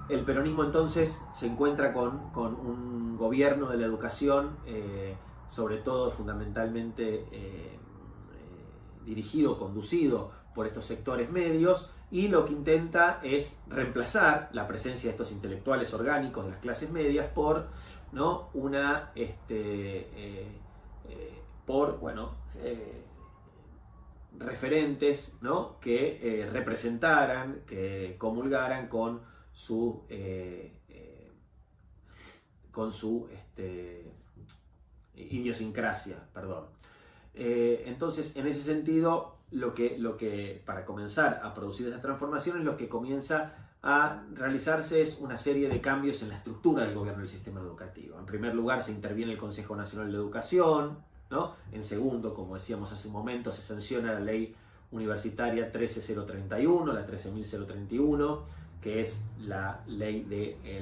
El peronismo entonces se encuentra con un gobierno de la educación, sobre todo fundamentalmente dirigido, conducido por estos sectores medios, y lo que intenta es reemplazar la presencia de estos intelectuales orgánicos de las clases medias por, ¿no?, referentes, ¿no?, que representaran, que comulgaran con su idiosincrasia, perdón. Entonces, en ese sentido, lo que para comenzar a producir esas transformaciones, lo que comienza a realizarse es una serie de cambios en la estructura del gobierno del sistema educativo. En primer lugar, se interviene el Consejo Nacional de Educación, ¿no? En segundo, como decíamos hace un momento, se sanciona la ley universitaria 13031, la 13031, que es la ley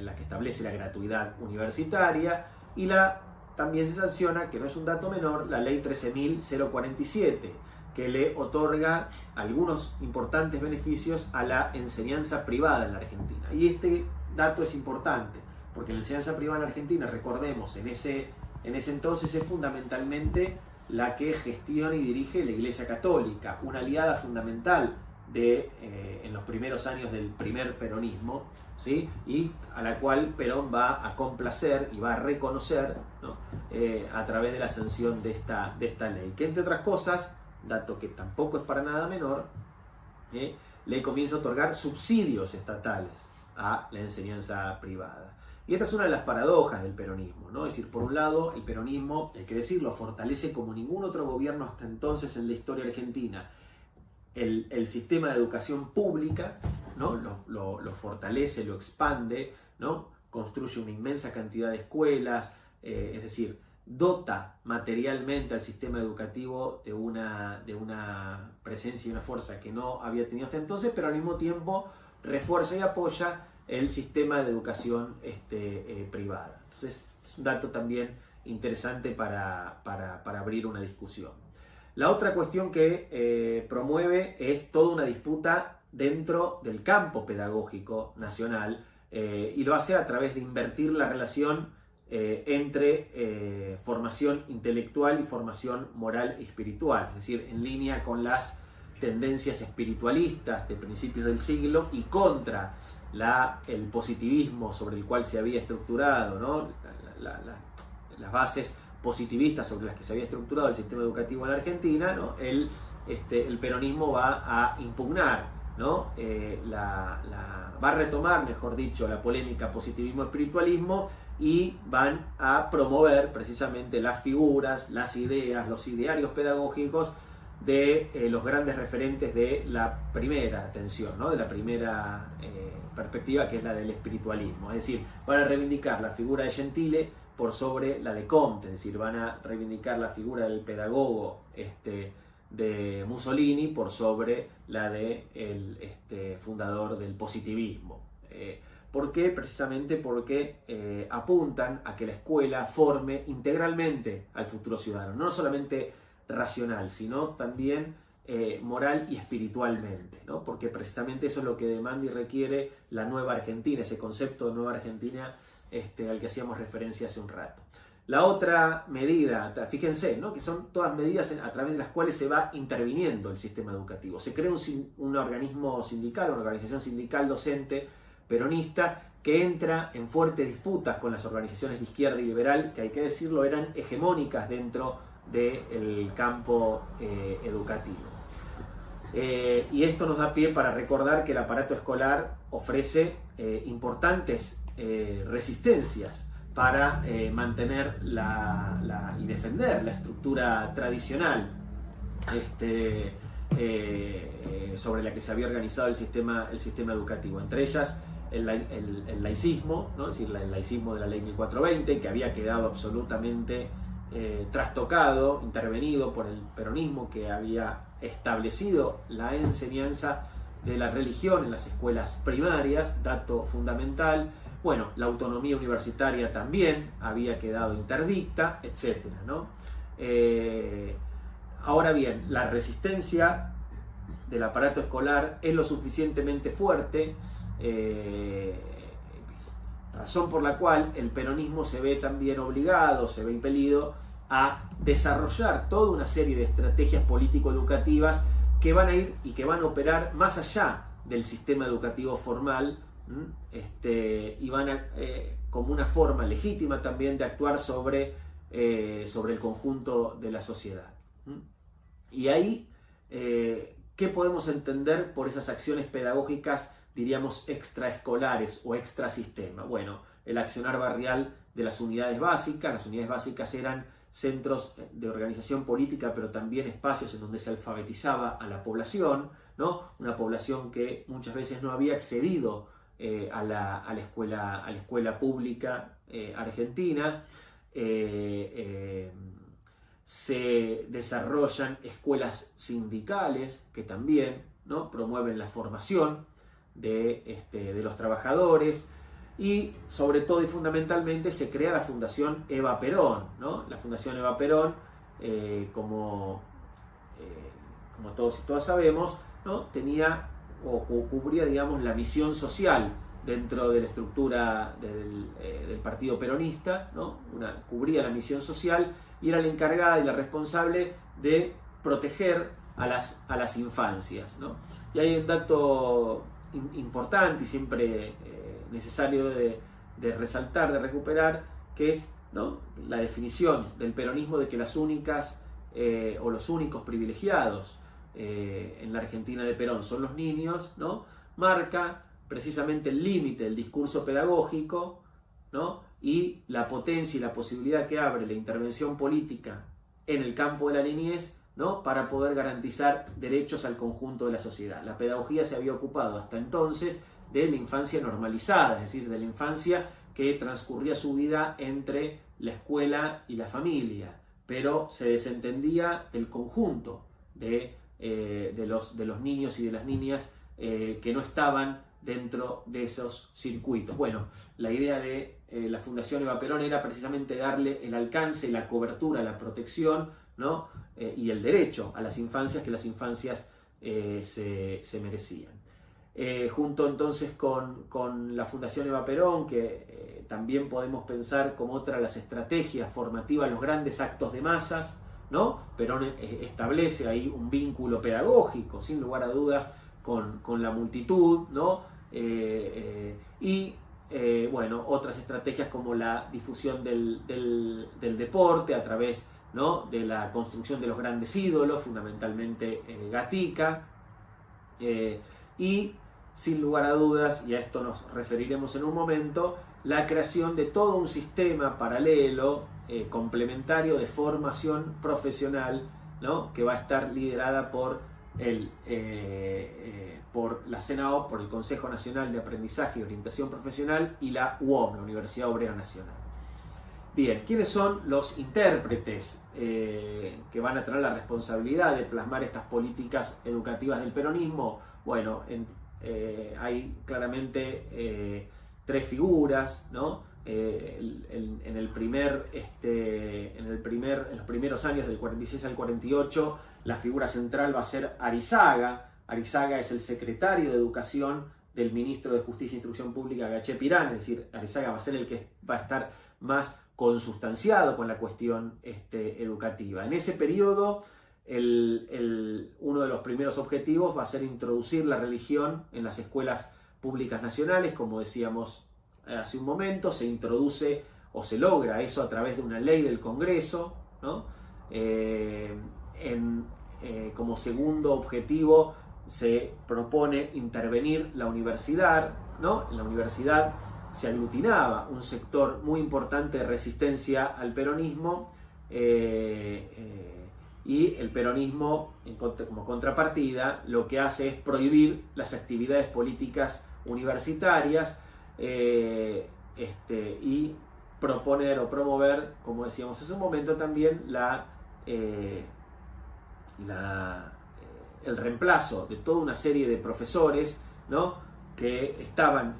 la que establece la gratuidad universitaria, y también se sanciona, que no es un dato menor, la ley 13047, que le otorga algunos importantes beneficios a la enseñanza privada en la Argentina. Y este dato es importante, porque la enseñanza privada en la Argentina, recordemos, en ese entonces es fundamentalmente la que gestiona y dirige la Iglesia Católica, una aliada fundamental en los primeros años del primer peronismo, ¿sí? Y a la cual Perón va a complacer y va a reconocer, ¿no?, a través de la sanción de esta ley, que entre otras cosas, dato que tampoco es para nada menor, le comienza a otorgar subsidios estatales a la enseñanza privada. Y esta es una de las paradojas del peronismo, ¿no? Es decir, por un lado, el peronismo, hay que decirlo, fortalece como ningún otro gobierno hasta entonces en la historia argentina el sistema de educación pública, ¿no? Lo fortalece, lo expande, ¿no? Construye una inmensa cantidad de escuelas, es decir, dota materialmente al sistema educativo de una presencia y una fuerza que no había tenido hasta entonces, pero al mismo tiempo refuerza y apoya el sistema de educación privada. Entonces, es un dato también interesante para abrir una discusión. La otra cuestión que promueve es toda una disputa dentro del campo pedagógico nacional, y lo hace a través de invertir la relación entre formación intelectual y formación moral y espiritual, es decir, en línea con las tendencias espiritualistas de principios del siglo y contra el positivismo sobre el cual se había estructurado, ¿no?, las bases positivistas sobre las que se había estructurado el sistema educativo en la Argentina, ¿no? El peronismo va a impugnar, ¿no?, va a retomar, mejor dicho, la polémica positivismo-espiritualismo, y van a promover precisamente las figuras, las ideas, los idearios pedagógicos de los grandes referentes de la primera tensión, ¿no?, de la primera perspectiva, que es la del espiritualismo. Es decir, van a reivindicar la figura de Gentile por sobre la de Comte, es decir, van a reivindicar la figura del pedagogo de Mussolini por sobre la del fundador del positivismo. ¿Por qué? Precisamente porque apuntan a que la escuela forme integralmente al futuro ciudadano, no solamente racional, sino también moral y espiritualmente, ¿no? Porque precisamente eso es lo que demanda y requiere la nueva Argentina, ese concepto de nueva Argentina al que hacíamos referencia hace un rato. La otra medida, fíjense, ¿no?, que son todas medidas a través de las cuales se va interviniendo el sistema educativo. Se crea un organismo sindical, una organización sindical docente peronista, que entra en fuertes disputas con las organizaciones de izquierda y liberal, que hay que decirlo, eran hegemónicas dentro del campo educativo. Y esto nos da pie para recordar que el aparato escolar ofrece importantes resistencias para mantener y defender la estructura tradicional sobre la que se había organizado el sistema educativo. Entre ellas el laicismo, ¿no? Es decir, el laicismo de la ley 1420, que había quedado absolutamente trastocado, intervenido por el peronismo, que había establecido la enseñanza de la religión en las escuelas primarias, dato fundamental. Bueno, la autonomía universitaria también había quedado interdicta, etc., ¿no? Ahora bien, la resistencia del aparato escolar es lo suficientemente fuerte razón por la cual el peronismo se ve también obligado, se ve impelido a desarrollar toda una serie de estrategias político-educativas que van a ir y que van a operar más allá del sistema educativo formal, y van a, como una forma legítima también de actuar sobre el conjunto de la sociedad. Y ahí, ¿qué podemos entender por esas acciones pedagógicas, diríamos, extraescolares o extrasistema? Bueno, el accionar barrial de las unidades básicas. Las unidades básicas eran centros de organización política, pero también espacios en donde se alfabetizaba a la población, ¿no? Una población que muchas veces no había accedido a la escuela pública argentina. Se desarrollan escuelas sindicales que también, ¿no?, promueven la formación de los trabajadores, y sobre todo y fundamentalmente se crea la Fundación Eva Perón, ¿no? La Fundación Eva Perón, como todos y todas sabemos, ¿no?, tenía o cubría, digamos, la misión social dentro de la estructura del partido peronista, ¿no? Cubría la misión social y era la encargada y la responsable de proteger a las infancias, ¿no? Y hay un dato importante y siempre necesario de resaltar, de recuperar, que es, ¿no?, la definición del peronismo de que las únicas o los únicos privilegiados en la Argentina de Perón son los niños, ¿no? Marca precisamente el límite del discurso pedagógico, ¿no?, y la potencia y la posibilidad que abre la intervención política en el campo de la niñez, ¿no?, para poder garantizar derechos al conjunto de la sociedad. La pedagogía se había ocupado hasta entonces de la infancia normalizada, es decir, de la infancia que transcurría su vida entre la escuela y la familia, pero se desentendía del conjunto de los niños y de las niñas que no estaban dentro de esos circuitos. Bueno, la idea de la Fundación Eva Perón era precisamente darle el alcance, la cobertura, la protección, ¿no?, y el derecho a las infancias que las infancias se merecían. Junto entonces con la Fundación Eva Perón, que también podemos pensar como otra de las estrategias formativas, los grandes actos de masas, ¿no? Perón establece ahí un vínculo pedagógico, sin lugar a dudas, con la multitud, ¿no? Bueno, otras estrategias como la difusión del deporte a través, ¿no?, de la construcción de los grandes ídolos, fundamentalmente Gatica, y sin lugar a dudas, y a esto nos referiremos en un momento, la creación de todo un sistema paralelo, complementario de formación profesional, ¿no?, que va a estar liderada por la CENAO, por el Consejo Nacional de Aprendizaje y Orientación Profesional, y la UOM, la Universidad Obrera Nacional. Bien, ¿quiénes son los intérpretes que van a tener la responsabilidad de plasmar estas políticas educativas del peronismo? Bueno, hay claramente tres figuras, ¿no? En los primeros años del 46 al 48, la figura central va a ser Arizaga. Arizaga es el secretario de Educación del ministro de Justicia e Instrucción Pública, Gachepirán, es decir, Arizaga va a ser el que va a estar más consustanciado con la cuestión educativa. En ese periodo, uno de los primeros objetivos va a ser introducir la religión en las escuelas públicas nacionales. Como decíamos hace un momento, se introduce o se logra eso a través de una ley del Congreso, ¿no? Como segundo objetivo se propone intervenir la universidad, ¿no? En la universidad se aglutinaba un sector muy importante de resistencia al peronismo, y el peronismo, como contrapartida, lo que hace es prohibir las actividades políticas universitarias y proponer o promover, como decíamos hace un momento también, el reemplazo de toda una serie de profesores, ¿no?, que estaban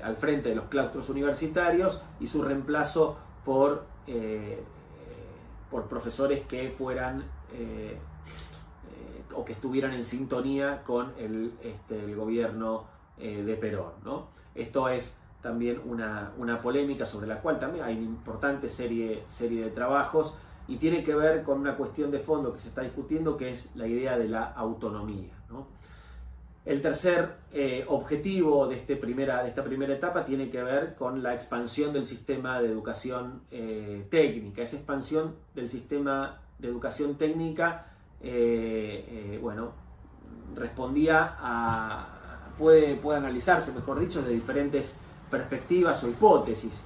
al frente de los claustros universitarios, y su reemplazo por profesores que fueran o que estuvieran en sintonía con el gobierno de Perón, ¿no? Esto es también una polémica sobre la cual también hay una importante serie de trabajos, y tiene que ver con una cuestión de fondo que se está discutiendo, que es la idea de la autonomía, ¿no? El tercer objetivo de esta primera etapa tiene que ver con la expansión del sistema de educación técnica. Esa expansión del sistema de educación técnica, bueno, respondía puede analizarse, mejor dicho, de diferentes perspectivas o hipótesis.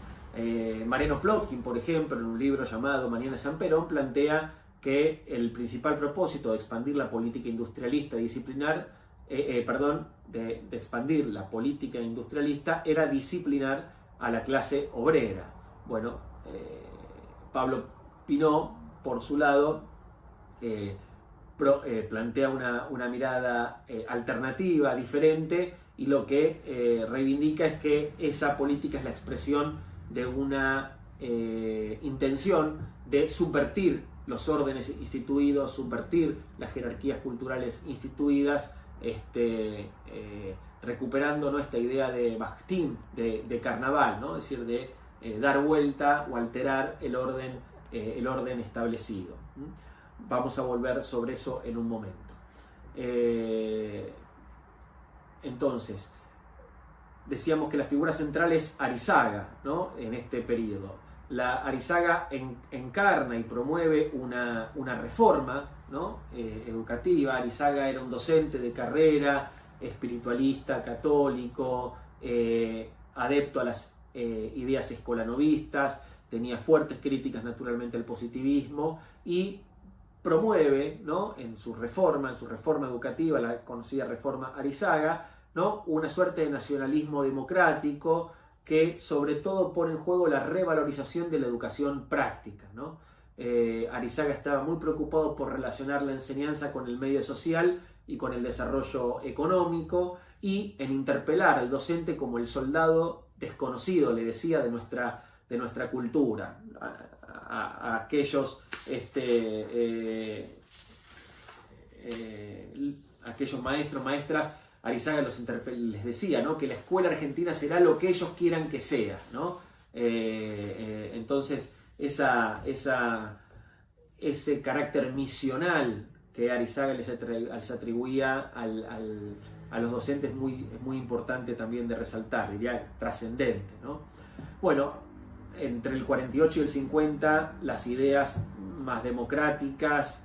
Mariano Plotkin, por ejemplo, en un libro llamado Mañana San Perón, plantea que el principal propósito de expandir la política industrialista de expandir la política industrialista era disciplinar a la clase obrera. Bueno, Pablo Pinot, por su lado, plantea una mirada alternativa, diferente, y lo que reivindica es que esa política es la expresión de una intención de subvertir los órdenes instituidos, subvertir las jerarquías culturales instituidas, recuperando, ¿no?, esta idea de Bakhtin, de carnaval, ¿no? Es decir, de dar vuelta o alterar el orden establecido. Vamos a volver sobre eso en un momento. Entonces, decíamos que la figura central es Arizaga, ¿no?, en este periodo. Arizaga encarna y promueve una reforma, ¿no?, educativa. Arizaga era un docente de carrera, espiritualista, católico, adepto a las ideas escolanovistas, tenía fuertes críticas naturalmente al positivismo, y promueve, ¿no?, en su reforma educativa, la conocida reforma Arizaga, ¿no?, una suerte de nacionalismo democrático que sobre todo pone en juego la revalorización de la educación práctica, ¿no? Arizaga estaba muy preocupado por relacionar la enseñanza con el medio social y con el desarrollo económico, y en interpelar al docente como el soldado desconocido, le decía, de nuestra cultura, a aquellos maestros, maestras. Arizaga les decía, ¿no?, que la escuela argentina será lo que ellos quieran que sea, ¿no? Entonces, ese carácter misional que Arizaga les atribuía a los docentes es muy importante también de resaltar, diría trascendente, ¿no? Bueno, entre el 48 y el 50, las ideas más democráticas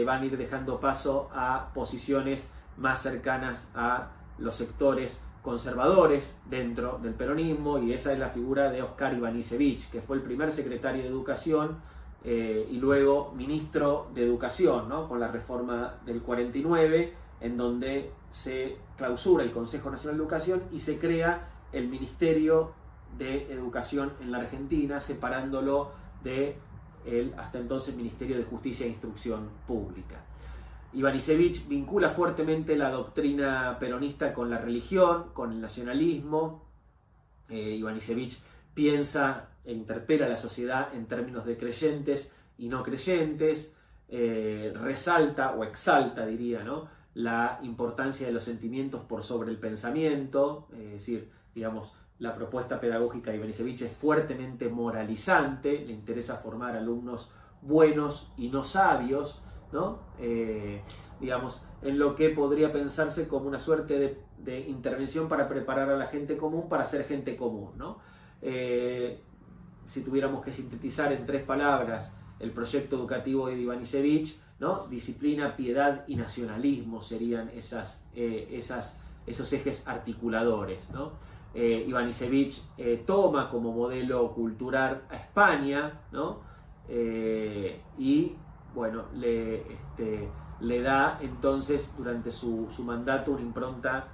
van a ir dejando paso a posiciones más cercanas a los sectores conservadores dentro del peronismo, y esa es la figura de Oscar Ivanišević, que fue el primer secretario de Educación y luego ministro de Educación, ¿no?, con la reforma del 49, en donde se clausura el Consejo Nacional de Educación y se crea el Ministerio de Educación en la Argentina, separándolo del hasta entonces Ministerio de Justicia e Instrucción Pública. Ivanišević vincula fuertemente la doctrina peronista con la religión, con el nacionalismo. Ivanišević piensa e interpela a la sociedad en términos de creyentes y no creyentes, resalta o exalta, diría, ¿no?, la importancia de los sentimientos por sobre el pensamiento, es decir, digamos, la propuesta pedagógica de Ivanišević es fuertemente moralizante, le interesa formar alumnos buenos y no sabios, ¿no? Digamos, en lo que podría pensarse como una suerte de intervención para preparar a la gente común para ser gente común, ¿no? Si tuviéramos que sintetizar en 3 palabras el proyecto educativo de Ivanišević, ¿no?, disciplina, piedad y nacionalismo serían esos ejes articuladores, ¿no? Ivanišević toma como modelo cultural a España, ¿no? Y bueno, le da entonces durante su mandato una impronta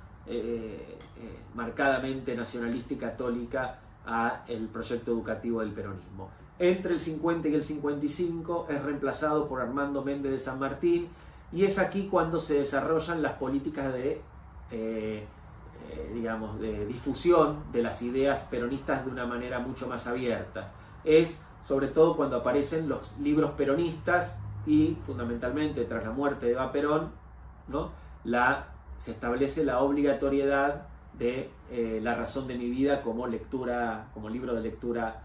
marcadamente nacionalista y católica a el proyecto educativo del peronismo. Entre el 50 y el 55 es reemplazado por Armando Méndez de San Martín, y es aquí cuando se desarrollan las políticas de difusión de las ideas peronistas de una manera mucho más abierta. Es sobre todo cuando aparecen los libros peronistas, y fundamentalmente tras la muerte de Eva Perón, ¿no?, se establece la obligatoriedad de La razón de mi vida como lectura, como libro de lectura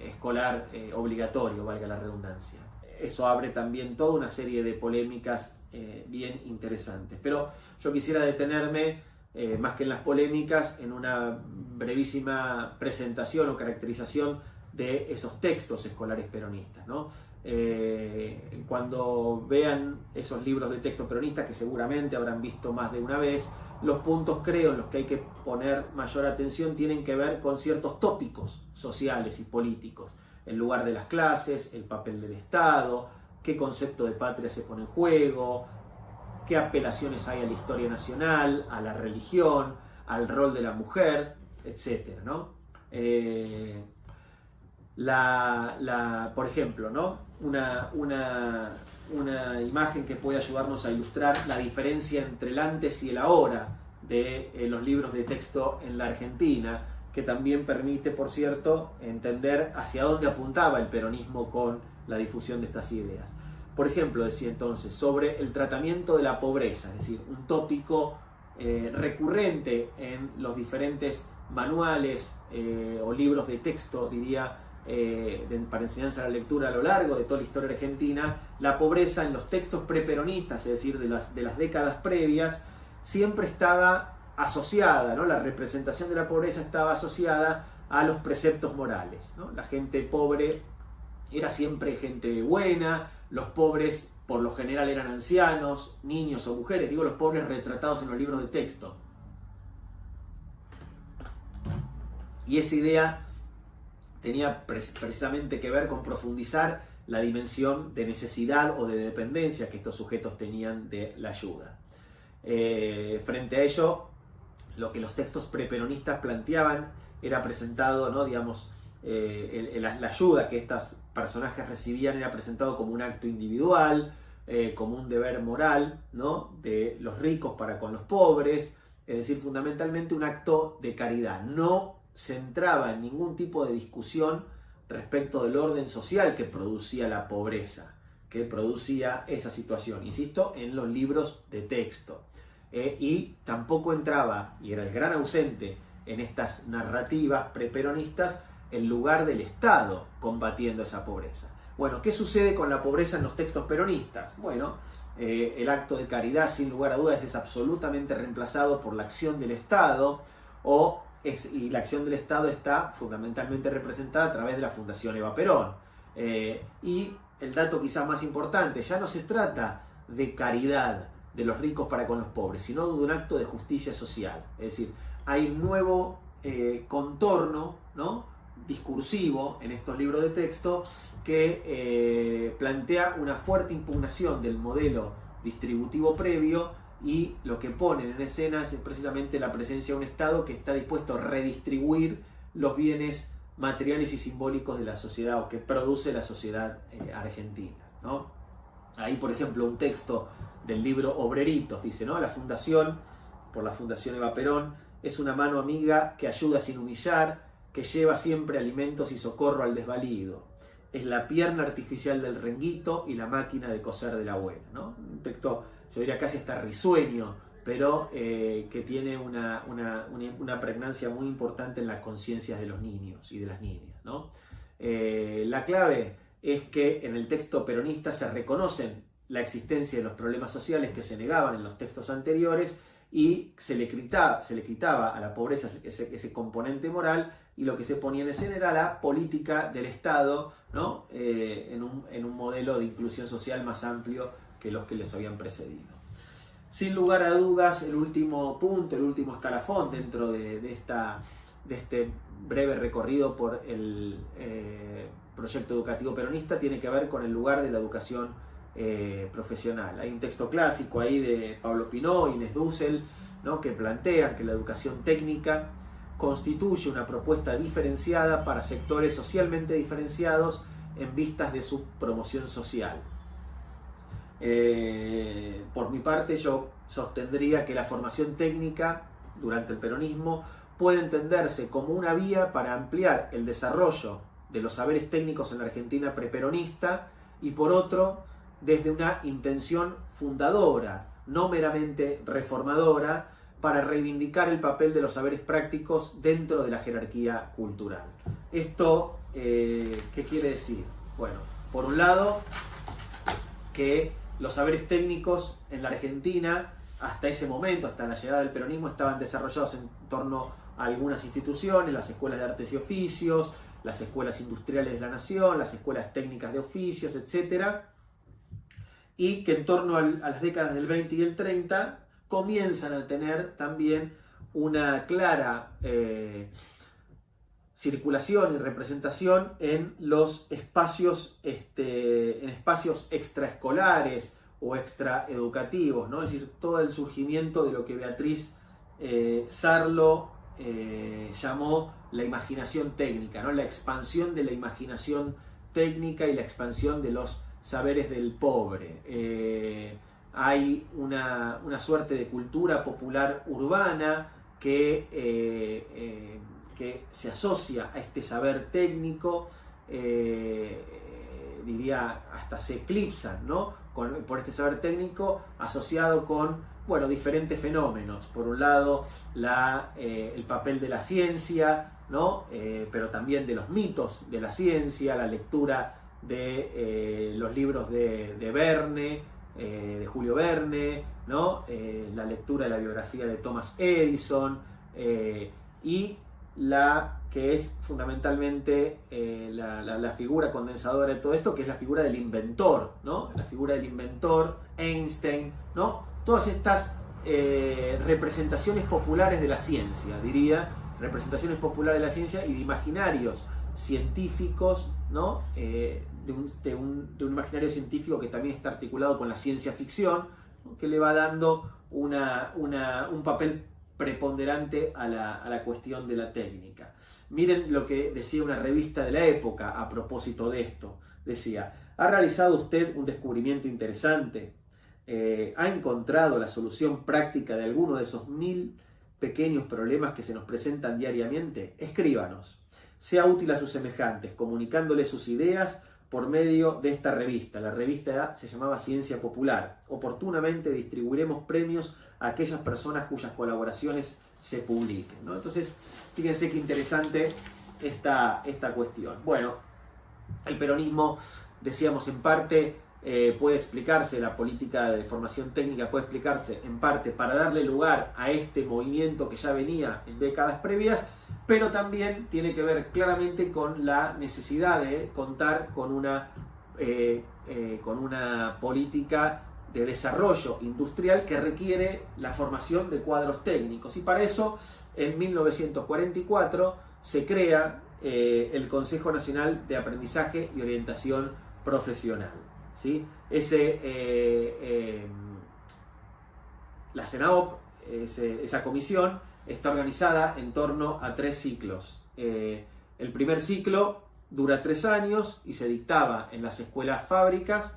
escolar obligatorio, valga la redundancia. Eso abre también toda una serie de polémicas bien interesantes. Pero yo quisiera detenerme, más que en las polémicas, en una brevísima presentación o caracterización de esos textos escolares peronistas, ¿no? Cuando vean esos libros de texto peronistas, que seguramente habrán visto más de una vez, los puntos, creo, en los que hay que poner mayor atención tienen que ver con ciertos tópicos sociales y políticos. El lugar de las clases, el papel del Estado, qué concepto de patria se pone en juego, qué apelaciones hay a la historia nacional, a la religión, al rol de la mujer, etc., ¿no? Por ejemplo, ¿no? Una imagen que puede ayudarnos a ilustrar la diferencia entre el antes y el ahora de los libros de texto en la Argentina, que también permite, por cierto, entender hacia dónde apuntaba el peronismo con la difusión de estas ideas. Por ejemplo, decía entonces, sobre el tratamiento de la pobreza, es decir, un tópico recurrente en los diferentes manuales o libros de texto, diría, para enseñanza a la lectura a lo largo de toda la historia argentina. La pobreza en los textos preperonistas, es decir, de las décadas previas, siempre estaba asociada, ¿no? La representación de la pobreza estaba asociada a los preceptos morales, ¿no? La gente pobre era siempre gente buena, los pobres por lo general eran ancianos, niños o mujeres, digo los pobres retratados en los libros de texto. Y esa idea tenía precisamente que ver con profundizar la dimensión de necesidad o de dependencia que estos sujetos tenían de la ayuda. Frente a ello, lo que los textos preperonistas planteaban era presentado, ¿no? Digamos, la ayuda que estos personajes recibían era presentado como un acto individual, como un deber moral, ¿no? De los ricos para con los pobres, es decir, fundamentalmente un acto de caridad. No se entraba en ningún tipo de discusión respecto del orden social que producía la pobreza, que producía esa situación, insisto, en los libros de texto. Y tampoco entraba, y era el gran ausente en estas narrativas preperonistas, el lugar del Estado combatiendo esa pobreza. Bueno, ¿qué sucede con la pobreza en los textos peronistas? Bueno, el acto de caridad, sin lugar a dudas, es absolutamente reemplazado por la acción del Estado, y la acción del Estado está fundamentalmente representada a través de la Fundación Eva Perón. Y el dato quizás más importante, ya no se trata de caridad de los ricos para con los pobres, sino de un acto de justicia social. Es decir, hay un nuevo contorno, ¿no? discursivo en estos libros de texto que plantea una fuerte impugnación del modelo distributivo previo, y lo que ponen en escena es precisamente la presencia de un Estado que está dispuesto a redistribuir los bienes materiales y simbólicos de la sociedad, o que produce la sociedad argentina, ¿no? Ahí, por ejemplo, un texto del libro Obreritos dice, ¿no? La fundación, por la Fundación Eva Perón, es una mano amiga que ayuda sin humillar, que lleva siempre alimentos y socorro al desvalido. Es la pierna artificial del renguito y la máquina de coser de la abuela, ¿no? Un texto, yo diría casi hasta risueño, pero que tiene una pregnancia muy importante en las conciencias de los niños y de las niñas, ¿no? La clave es que en el texto peronista se reconocen la existencia de los problemas sociales que se negaban en los textos anteriores, y se le quitaba a la pobreza ese componente moral, y lo que se ponía en escena era la política del Estado, ¿no? en un modelo de inclusión social más amplio que los que les habían precedido. Sin lugar a dudas, el último punto, el último escalafón dentro de este breve recorrido por el proyecto educativo peronista tiene que ver con el lugar de la educación profesional. Hay un texto clásico ahí de Pablo Pinó y Inés Dussel, ¿no? que plantean que la educación técnica constituye una propuesta diferenciada para sectores socialmente diferenciados en vistas de su promoción social. Por mi parte, yo sostendría que la formación técnica durante el peronismo puede entenderse como una vía para ampliar el desarrollo de los saberes técnicos en la Argentina preperonista, y por otro, desde una intención fundadora, no meramente reformadora, para reivindicar el papel de los saberes prácticos dentro de la jerarquía cultural. ¿Esto qué quiere decir? Bueno, por un lado, que los saberes técnicos en la Argentina, hasta ese momento, hasta la llegada del peronismo, estaban desarrollados en torno a algunas instituciones, las escuelas de artes y oficios, las escuelas industriales de la nación, las escuelas técnicas de oficios, etc. Y que en torno a las décadas del 20 y el 30 comienzan a tener también una clara circulación y representación en los espacios, en espacios extraescolares o extraeducativos, ¿no? Es decir, todo el surgimiento de lo que Beatriz Sarlo llamó la imaginación técnica, ¿no? La expansión de la imaginación técnica y la expansión de los saberes del pobre. Hay una suerte de cultura popular urbana que se asocia a este saber técnico, diría hasta se eclipsan, ¿no? Por este saber técnico asociado con, bueno, diferentes fenómenos. Por un lado, el papel de la ciencia, ¿no? Pero también de los mitos de la ciencia, la lectura de los libros de Verne, de Julio Verne, ¿no? La lectura de la biografía de Thomas Edison, y la que es fundamentalmente la figura condensadora de todo esto, que es la figura del inventor, ¿no? La figura del inventor, Einstein, ¿no? Todas estas representaciones populares de la ciencia, diría, representaciones populares de la ciencia y de imaginarios científicos, ¿no? De un imaginario científico que también está articulado con la ciencia ficción, ¿no? Que le va dando un papel preponderante a la cuestión de la técnica. Miren lo que decía una revista de la época a propósito de esto. Decía: ¿ha realizado usted un descubrimiento interesante? ¿Ha encontrado la solución práctica de alguno de esos 1000 pequeños problemas que se nos presentan diariamente? Escríbanos. Sea útil a sus semejantes, comunicándoles sus ideas por medio de esta revista. La revista se llamaba Ciencia Popular. Oportunamente distribuiremos premios a aquellas personas cuyas colaboraciones se publiquen, ¿no? Entonces, fíjense qué interesante esta cuestión. Bueno, el peronismo, decíamos, en parte puede explicarse, la política de formación técnica puede explicarse en parte para darle lugar a este movimiento que ya venía en décadas previas, pero también tiene que ver claramente con la necesidad de contar con una política de desarrollo industrial que requiere la formación de cuadros técnicos. Y para eso, en 1944, se crea el Consejo Nacional de Aprendizaje y Orientación Profesional, ¿sí? La CENAOP, esa comisión, está organizada en torno a 3 ciclos. El primer ciclo dura 3 años y se dictaba en las escuelas fábricas.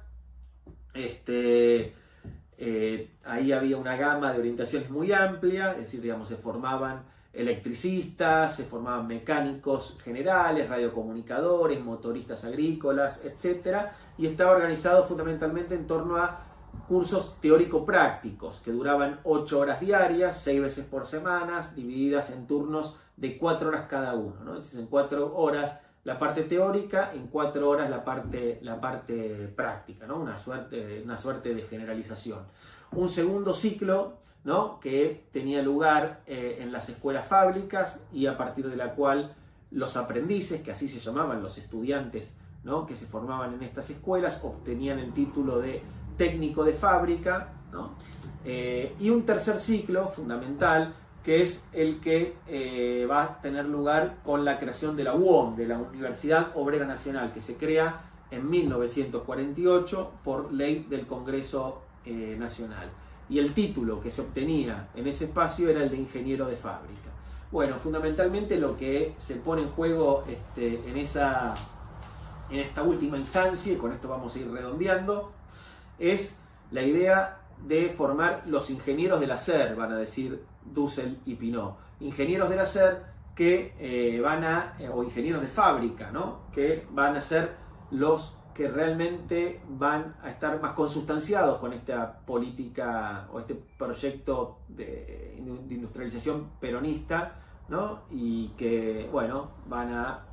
Ahí había una gama de orientaciones muy amplia, es decir, digamos, se formaban electricistas, se formaban mecánicos generales, radiocomunicadores, motoristas agrícolas, etc. Y estaba organizado fundamentalmente en torno a cursos teórico-prácticos que duraban 8 horas diarias, 6 veces por semana, divididas en turnos de 4 horas cada uno, ¿no? Entonces, en 4 horas la parte teórica, en 4 horas la parte práctica, ¿no? Una suerte de generalización. Un segundo ciclo, ¿no? Que tenía lugar en las escuelas fábricas y a partir de la cual los aprendices, que así se llamaban los estudiantes, ¿no? Que se formaban en estas escuelas, obtenían el título de técnico de fábrica, ¿no? Y un tercer ciclo fundamental, que es el que va a tener lugar con la creación de la UOM, de la Universidad Obrera Nacional, que se crea en 1948 por ley del Congreso Nacional. Y el título que se obtenía en ese espacio era el de ingeniero de fábrica. Bueno, fundamentalmente lo que se pone en juego en esta última instancia, y con esto vamos a ir redondeando, es la idea de formar los ingenieros del hacer, van a decir Dussel y Pinot. Ingenieros del hacer que o ingenieros de fábrica, ¿no? Que van a ser los que realmente van a estar más consustanciados con esta política o este proyecto de industrialización peronista, ¿no? Y que, bueno, van a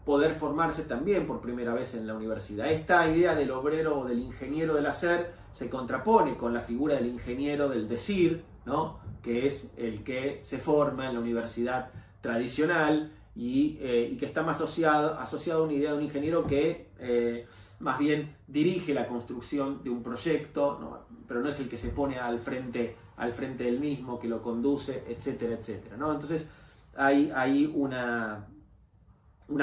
poder formarse también por primera vez en la universidad. Esta idea del obrero o del ingeniero del hacer se contrapone con la figura del ingeniero del decir, ¿no? Que es el que se forma en la universidad tradicional y que está más asociado a una idea de un ingeniero que más bien dirige la construcción de un proyecto, ¿no? Pero no es el que se pone al frente del mismo, que lo conduce, etcétera, etcétera, ¿no? Entonces hay una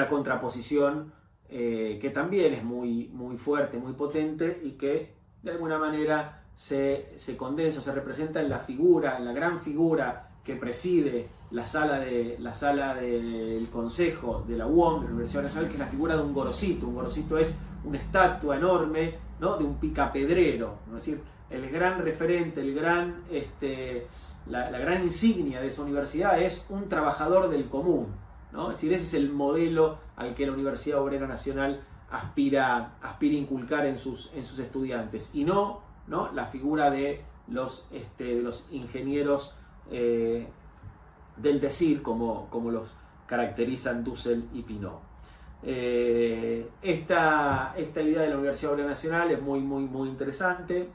contraposición que también es muy, muy fuerte, muy potente y que de alguna manera se condensa, se representa en la figura, en la gran figura que preside la sala del consejo de la UOM, de la Universidad Nacional, que es la figura de un gorosito. Un gorosito es una estatua enorme, ¿no? De un picapedrero, ¿no? Es decir, el gran referente, la gran insignia de esa universidad es un trabajador del común, ¿no? Es decir, ese es el modelo al que la Universidad Obrera Nacional aspira a inculcar en sus estudiantes, y no la figura de los ingenieros del decir, como los caracterizan Dussel y Pineau. Esta idea de la Universidad Obrera Nacional es muy, muy, muy interesante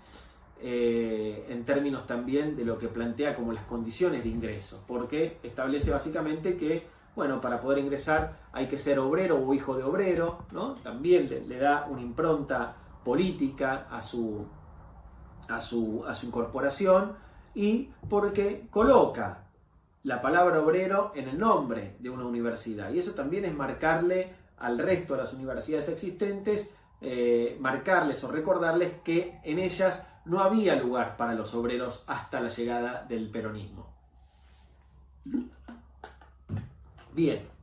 en términos también de lo que plantea como las condiciones de ingreso, porque establece básicamente que, bueno, para poder ingresar hay que ser obrero o hijo de obrero, ¿no? También le da una impronta política a su incorporación, y porque coloca la palabra obrero en el nombre de una universidad, y eso también es marcarle al resto de las universidades existentes, marcarles o recordarles que en ellas no había lugar para los obreros hasta la llegada del peronismo. Bien.